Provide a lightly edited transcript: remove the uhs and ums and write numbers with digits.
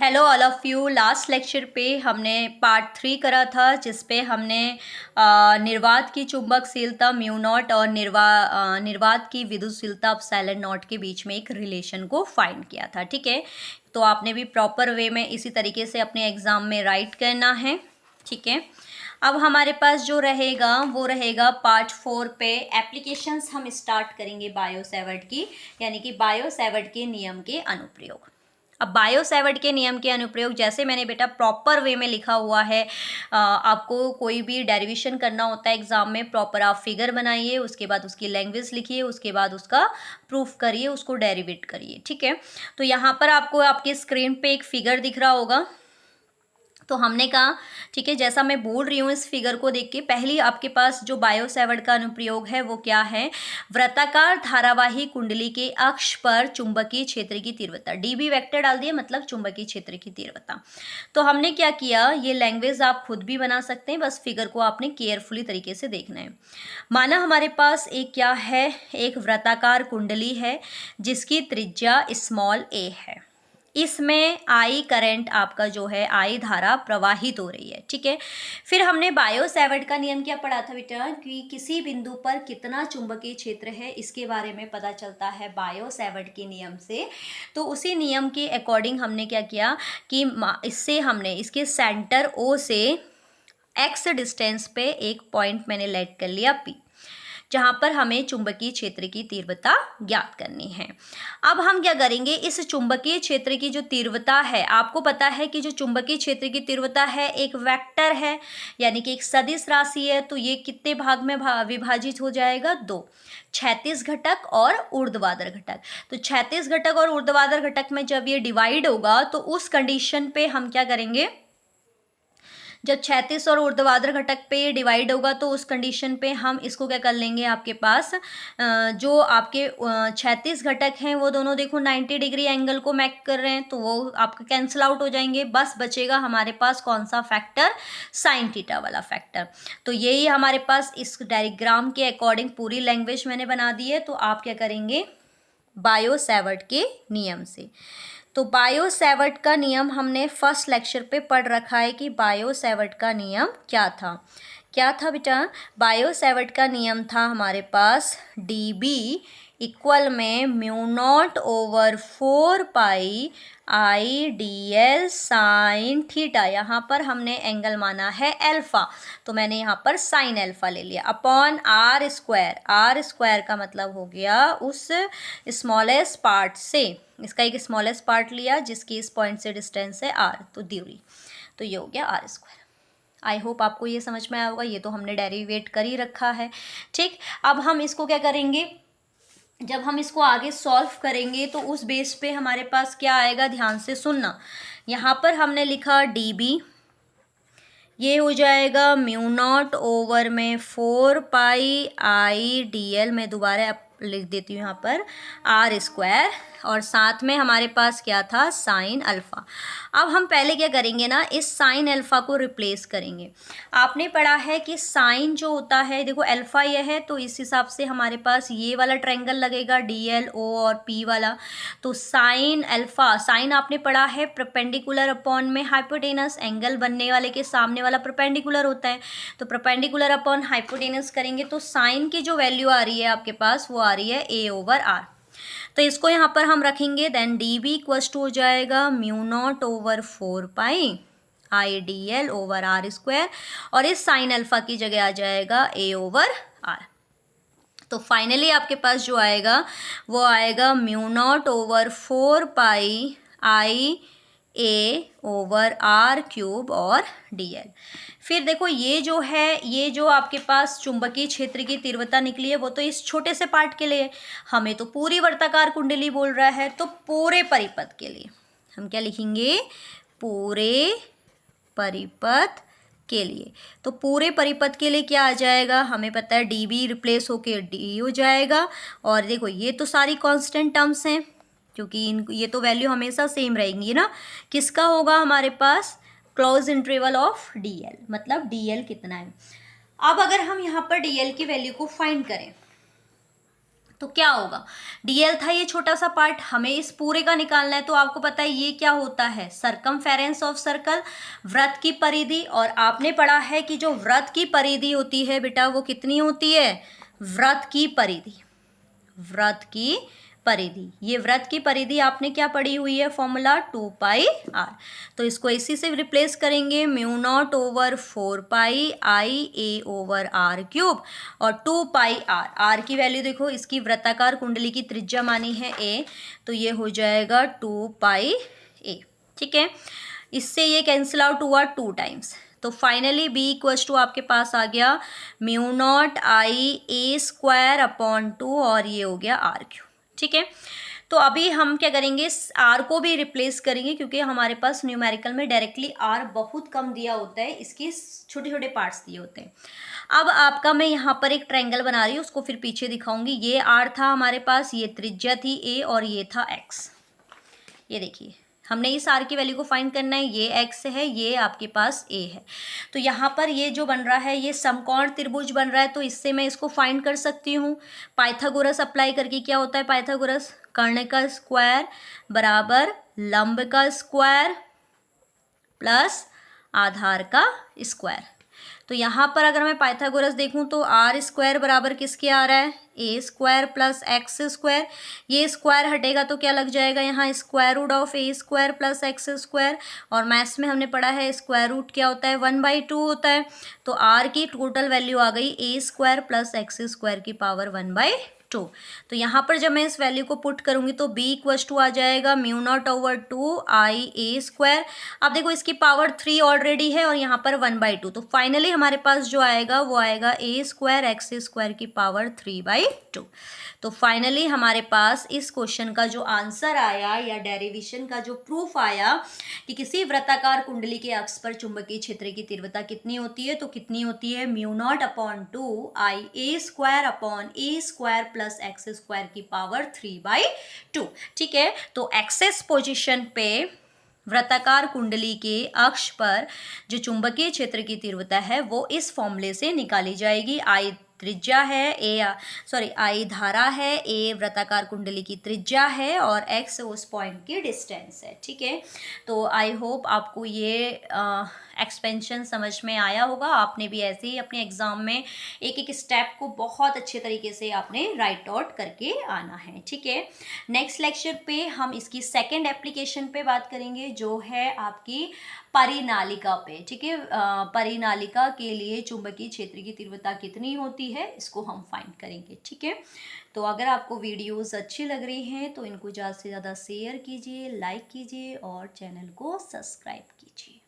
Hello all of you. Last lecture पे हमने part 3 करा था जिस पे हमने निर्वात की चुंबकशीलता म्यू नॉट और निर्वात की विद्युतशीलता एप्सिलॉन नॉट के बीच में एक रिलेशन को फाइंड किया था। ठीक है, तो आपने भी प्रॉपर वे में इसी तरीके से अपने एग्ज़ाम में राइट करना है। ठीक है, अब हमारे पास जो रहेगा वो रहेगा पार्ट 4 पे एप्लीकेशंस हम स्टार्ट करेंगे बायो सेवर्ट की, यानी कि बायो सेवर्ट के नियम के अनुप्रयोग। अब बायो सेवर्ट के नियम के अनुप्रयोग जैसे मैंने बेटा प्रॉपर वे में लिखा हुआ है, आपको कोई भी डेरिवेशन करना होता है एग्जाम में, प्रॉपर आप फिगर बनाइए, उसके बाद उसकी लैंग्वेज लिखिए, उसके बाद उसका प्रूफ करिए, उसको डेरिवेट करिए। ठीक है, तो यहाँ पर आपको आपकी स्क्रीन पे एक फिगर दिख रहा होगा। तो हमने कहा ठीक है, जैसा मैं बोल रही हूँ इस फिगर को देख के, पहली आपके पास जो बायो सेवर्ट का अनुप्रयोग है वो क्या है, वृत्ताकार धारावाही कुंडली के अक्ष पर चुंबकीय क्षेत्र की तीव्रता, डीबी वेक्टर डाल दिया, मतलब चुंबकीय क्षेत्र की तीव्रता। तो हमने क्या किया, ये लैंग्वेज आप खुद भी बना सकते हैं, बस फिगर को आपने केयरफुली तरीके से देखना है। माना हमारे पास एक क्या है, एक वृत्ताकार कुंडली है जिसकी त्रिज्या स्मॉल ए है। इसमें आई करंट आपका जो है, आई धारा प्रवाहित हो रही है। ठीक है, फिर हमने बायो सेवर्ट का नियम क्या पढ़ा था बेटा, कि किसी बिंदु पर कितना चुंबकीय क्षेत्र है इसके बारे में पता चलता है बायो सेवर्ट के नियम से। तो उसी नियम के अकॉर्डिंग हमने क्या किया कि इससे हमने इसके सेंटर ओ से एक्स डिस्टेंस पे एक पॉइंट मैंने लेट कर लिया पी, जहाँ पर हमें चुंबकीय क्षेत्र की तीव्रता ज्ञात करनी है। अब हम क्या करेंगे, इस चुंबकीय क्षेत्र की जो तीव्रता है, आपको पता है कि जो चुंबकीय क्षेत्र की तीव्रता है एक वेक्टर है, यानी कि एक सदिश राशि है। तो ये कितने भाग में विभाजित हो जाएगा, दो, क्षैतिज घटक और ऊर्ध्वाधर घटक। तो क्षैतिज घटक और ऊर्ध्वाधर घटक में जब ये डिवाइड होगा तो उस कंडीशन पे हम क्या करेंगे, जब क्षैतिज और ऊर्ध्वाधर घटक पे डिवाइड होगा तो उस कंडीशन पे हम इसको क्या कर लेंगे, आपके पास जो आपके क्षैतिज घटक हैं वो दोनों देखो 90 डिग्री एंगल को मैक कर रहे हैं, तो वो आपका कैंसिल आउट हो जाएंगे। बस बचेगा हमारे पास कौन सा फैक्टर, साइन थीटा वाला फैक्टर। तो यही हमारे पास इस डायग्राम के अकॉर्डिंग पूरी लैंग्वेज मैंने बना दी है। तो आप क्या करेंगे, बायो सेवर्ट के नियम से, तो बायो सेवर्ट का नियम हमने फर्स्ट लेक्चर पे पढ़ रखा है कि बायो सेवर्ट का नियम क्या था। क्या था बेटा, बायो सेवर्ट का नियम था हमारे पास डी बी इक्वल में mu naught over 4 pi I D L sine theta, यहाँ पर हमने एंगल माना है अल्फा, तो मैंने यहाँ पर साइन अल्फा ले लिया, upon R square. R square का मतलब हो गया उस स्मॉलेस्ट पार्ट से, इसका एक स्मॉलेस्ट पार्ट लिया जिसकी इस पॉइंट से डिस्टेंस है आर, तो दूरी, तो ये हो गया आर स्क्वायर। आई होप आपको ये समझ में आया होगा, ये तो हमने डेरिवेट कर ही रखा है। ठीक, अब हम इसको क्या करेंगे, जब हम इसको आगे सॉल्व करेंगे तो उस बेस पे हमारे पास क्या आएगा, ध्यान से सुनना। यहाँ पर हमने लिखा डी बी, ये हो जाएगा म्यू नॉट ओवर में 4 पाई आई डी एल, मैं दोबारा लिख देती हूँ यहाँ पर आर स्क्वायर, और साथ में हमारे पास क्या था, साइन अल्फ़ा। अब हम पहले क्या करेंगे ना, इस साइन अल्फ़ा को रिप्लेस करेंगे। आपने पढ़ा है कि साइन जो होता है, देखो अल्फ़ा यह है, तो इस हिसाब से हमारे पास ये वाला ट्रायंगल लगेगा डी एल ओ और पी वाला। तो साइन अल्फ़ा, साइन आपने पढ़ा है परपेंडिकुलर अपॉन में हाइपोटेनस, एंगल बनने वाले के सामने वाला परपेंडिकुलर होता है, तो परपेंडिकुलर अपॉन हाइपोटेनस करेंगे तो साइन की जो वैल्यू आ रही है आपके पास वो आ रही है ए ओवर आर। तो इसको यहाँ पर हम रखेंगे, then D B equals to हो जाएगा mu naught over 4 pi I D L over R square, और इस साइन अल्फा की जगह आ जाएगा ए ओवर आर। तो फाइनली आपके पास जो आएगा वो आएगा mu naught over 4 pi I A over R cube और डी एल। फिर देखो ये जो है, ये जो आपके पास चुंबकीय क्षेत्र की तीव्रता निकली है वो तो इस छोटे से पार्ट के लिए, हमें तो पूरी वर्ताकार कुंडली बोल रहा है, तो पूरे परिपथ के लिए हम क्या लिखेंगे, पूरे परिपथ के लिए। तो पूरे परिपथ के लिए क्या आ जाएगा, हमें पता है डी बी रिप्लेस होके डी हो जाएगा, और देखो ये तो सारी कांस्टेंट टर्म्स हैं क्योंकि ये तो वैल्यू हमेशा सेम रहेंगी ना। किसका होगा हमारे पास, close interval of d l, मतलब डी एल कितना है। अब अगर हम यहाँ पर डी एल की वैल्यू को फाइंड करें तो क्या होगा, डीएल था ये छोटा सा पार्ट, हमें इस पूरे का निकालना है। तो आपको पता है ये क्या होता है, सरकमफेरेंस ऑफ सर्कल, वृत्त की परिधि। और आपने पढ़ा है कि जो वृत्त की परिधि होती है बेटा वो कितनी होती है, वृत्त की परिधि, वृत्त की परिधि, ये वृत्त की परिधि आपने क्या पढ़ी हुई है, फॉर्मूला 2πr। तो इसको इसी से रिप्लेस करेंगे, म्यू नॉट ओवर 4πIa/r³ और 2πr, r की वैल्यू देखो, इसकी वृत्ताकार कुंडली की त्रिज्या मानी है a, तो ये हो जाएगा 2πa। ठीक है, इससे ये कैंसिल आउट हुआ 2 टाइम्स, तो फाइनली b इक्वल्स टू आपके पास आ गया म्यू नॉट Ia² और ये हो गया r³। ठीक है, तो अभी हम क्या करेंगे, r को भी रिप्लेस करेंगे क्योंकि हमारे पास न्यूमेरिकल में डायरेक्टली r बहुत कम दिया होता है, इसके छोटे छोटे पार्ट्स दिए होते हैं। अब आपका मैं यहाँ पर एक ट्रायंगल बना रही हूँ, उसको फिर पीछे दिखाऊंगी। ये r था हमारे पास, ये त्रिज्या थी a और ये था x। ये देखिए, हमने इस r की वैल्यू को फाइंड करना है, ये x है, ये आपके पास a है। तो यहाँ पर ये जो बन रहा है ये समकोण त्रिभुज बन रहा है, तो इससे मैं इसको फाइंड कर सकती हूँ पाइथागोरस अप्लाई करके। क्या होता है पाइथागोरस, कर्ण का स्क्वायर बराबर लंब का स्क्वायर प्लस आधार का स्क्वायर। तो यहाँ पर अगर मैं पाइथागोरस देखूँ तो r² बराबर किसके आ रहा है, a² प्लस x²। ये स्क्वायर हटेगा तो क्या लग जाएगा यहाँ, square root of a² plus x²। और मैथ्स में हमने पढ़ा है स्क्वायर रूट क्या होता है, 1/2 होता है। तो r की टोटल वैल्यू आ गई a² प्लस x² की पावर 1/2। तो यहाँ पर जब मैं इस वैल्यू को पुट करूँगी तो b इक्वल्स टू आ जाएगा म्यू नॉट ओवर 2Ia²। अब देखो इसकी पावर 3 ऑलरेडी है और यहाँ पर 1/2, तो फाइनली हमारे पास जो आएगा वो आएगा a² x² की पावर 3/2। तो फाइनली हमारे पास इस क्वेश्चन का जो आंसर आया या डेरिवेशन का जो प्रूफ आया कि किसी वृत्ताकार कुंडली के अक्ष पर चुंबकीय क्षेत्र की तीव्रता कितनी होती है, तो कितनी होती है, mu naught upon 2Ia² upon a² plus x² की पावर 3/2। ठीक है, तो एक्सेस पोजीशन पे वृत्ताकार कुंडली के अक्ष पर जो चुंबकीय क्षेत्र की तीव्रता है वो इस फॉर्मूले से निकाली जाएगी। आई त्रिज्या है, आई धारा है, ए वृत्ताकार कुंडली की त्रिज्या है और एक्स उस पॉइंट की डिस्टेंस है। ठीक है, तो आई होप आपको ये एक्सपेंशन समझ में आया होगा। आपने भी ऐसे ही अपने एग्जाम में एक एक स्टेप को बहुत अच्छे तरीके से आपने राइट आउट करके आना है। ठीक है, नेक्स्ट लेक्चर पे हम इसकी सेकेंड एप्लीकेशन पे बात करेंगे जो है आपकी परिनालिका पे। ठीक है, परिनालिका के लिए चुंबकीय क्षेत्र की तीव्रता कितनी होती है इसको हम फाइंड करेंगे। ठीक है, तो अगर आपको वीडियोस अच्छी लग रही हैं तो इनको ज़्यादा से ज़्यादा शेयर कीजिए, लाइक कीजिए और चैनल को सब्सक्राइब कीजिए।